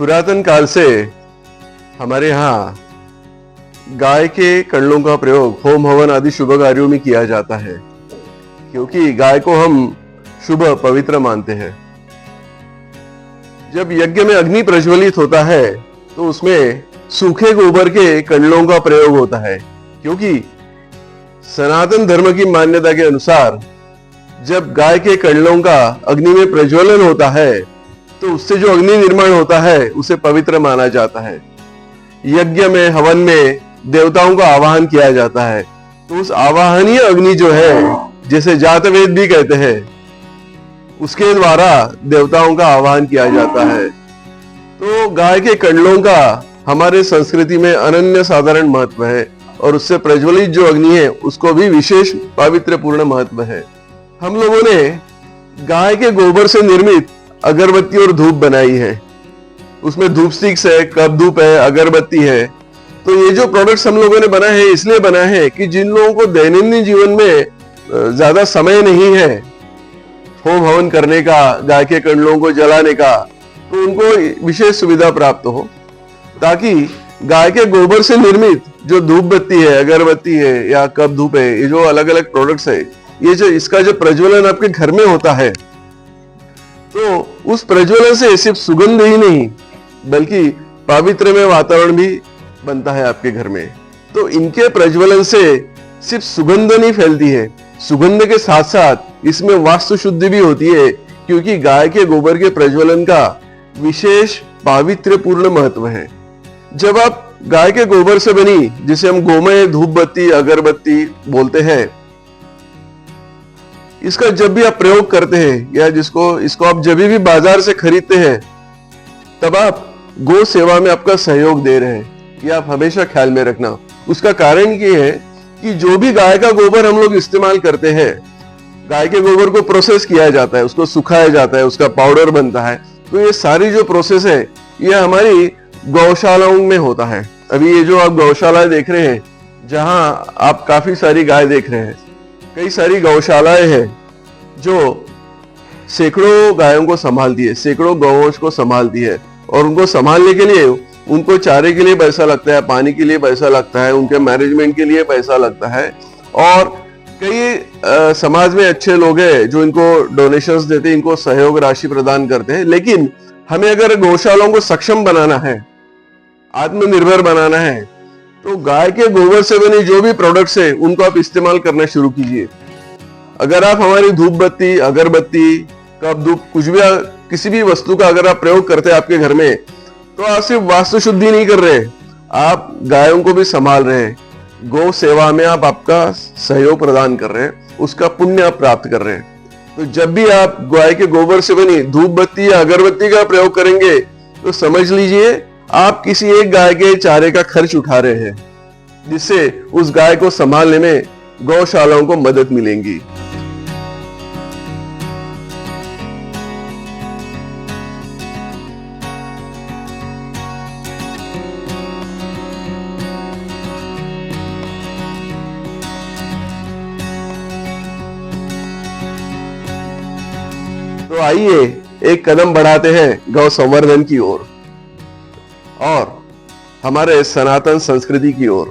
पुरातन काल से हमारे यहाँ गाय के कण्डों का प्रयोग होम हवन आदि शुभ कार्यों में किया जाता है, क्योंकि गाय को हम शुभ पवित्र मानते हैं। जब यज्ञ में अग्नि प्रज्वलित होता है तो उसमें सूखे गोबर के कण्डों का प्रयोग होता है, क्योंकि सनातन धर्म की मान्यता के अनुसार जब गाय के कण्डों का अग्नि में प्रज्वलन होता है तो उससे जो अग्नि निर्माण होता है उसे पवित्र माना जाता है। यज्ञ में हवन में देवताओं का आवाहन किया जाता है, तो उस आवाहनीय अग्नि जो है, जैसे जातवेद भी कहते हैं, उसके द्वारा देवताओं का आवाहन किया जाता है। तो गाय के कण्डों का हमारे संस्कृति में अनन्य साधारण महत्व है और उससे प्रज्वलित जो अग्नि है उसको भी विशेष पवित्र पूर्ण महत्व है। हम लोगों ने गाय के गोबर से निर्मित अगरबत्ती और धूप बनाई है। उसमें धूप स्टिक्स है, कप धूप है, अगरबत्ती है। तो ये जो प्रोडक्ट्स हम लोगों ने बनाए हैं इसलिए बनाए हैं कि जिन लोगों को दैनंदिन जीवन में ज्यादा समय नहीं है होम हवन करने का, गाय के कण्डों को जलाने का, तो उनको विशेष सुविधा प्राप्त हो, ताकि गाय के गोबर से निर्मित जो धूप बत्ती है, अगरबत्ती है या कप धूप है, ये जो अलग अलग प्रोडक्ट्स है, ये जो इसका जो प्रज्वलन आपके घर में होता है, तो उस प्रज्वलन से सिर्फ सुगंध ही नहीं बल्कि पवित्र में वातावरण भी बनता है आपके घर में। तो इनके प्रज्वलन से सिर्फ सुगंध नहीं फैलती है, सुगंध के साथ साथ इसमें वास्तु शुद्धि भी होती है, क्योंकि गाय के गोबर के प्रज्वलन का विशेष पावित्र पूर्ण महत्व है। जब आप गाय के गोबर से बनी, जिसे हम गोमय धूप बत्ती अगरबत्ती बोलते हैं, इसका जब भी आप प्रयोग करते हैं या इसको आप जब भी बाजार से खरीदते हैं, तब आप गौ सेवा में आपका सहयोग दे रहे हैं, ये आप हमेशा ख्याल में रखना। उसका कारण ये है कि जो भी गाय का गोबर हम लोग इस्तेमाल करते हैं, गाय के गोबर को प्रोसेस किया जाता है, उसको सुखाया जाता है, उसका पाउडर बनता है। तो ये सारी जो प्रोसेस है ये हमारी गौशालाओं में होता है। अभी ये जो आप गौशालाएं देख रहे हैं, जहां आप काफी सारी गाय देख रहे हैं, कई सारी गौशालाएं हैं जो सैकड़ों गायों को संभालती है, सैकड़ों गौवंश को संभालती है, और उनको संभालने के लिए उनको चारे के लिए पैसा लगता है, पानी के लिए पैसा लगता है, उनके मैनेजमेंट के लिए पैसा लगता है। और कई समाज में अच्छे लोग हैं जो इनको डोनेशंस देते हैं, इनको सहयोग राशि प्रदान करते हैं। लेकिन हमें अगर गौशालाओं को सक्षम बनाना है, आत्मनिर्भर बनाना है, तो गाय के गोबर से बने जो भी प्रोडक्ट्स है उनको आप इस्तेमाल करना शुरू कीजिए। अगर आप हमारी धूप बत्ती, अगरबत्ती, कप धूप, कुछ भी किसी भी वस्तु का अगर आप प्रयोग करते हैं आपके घर में, तो आप सिर्फ वास्तु शुद्धि नहीं कर रहे, आप गायों को भी संभाल रहे हैं, गौ सेवा में आप आपका सहयोग प्रदान कर रहे हैं, उसका पुण्य आप प्राप्त कर रहे हैं। तो जब भी आप गाय के गोबर से बनी धूप बत्ती या अगरबत्ती का प्रयोग करेंगे तो समझ लीजिए आप किसी एक गाय के चारे का खर्च उठा रहे हैं, जिससे उस गाय को संभालने में गौशालाओं को मदद मिलेगी। तो आइए एक कदम बढ़ाते हैं गौ संवर्धन की ओर और हमारे सनातन संस्कृति की ओर।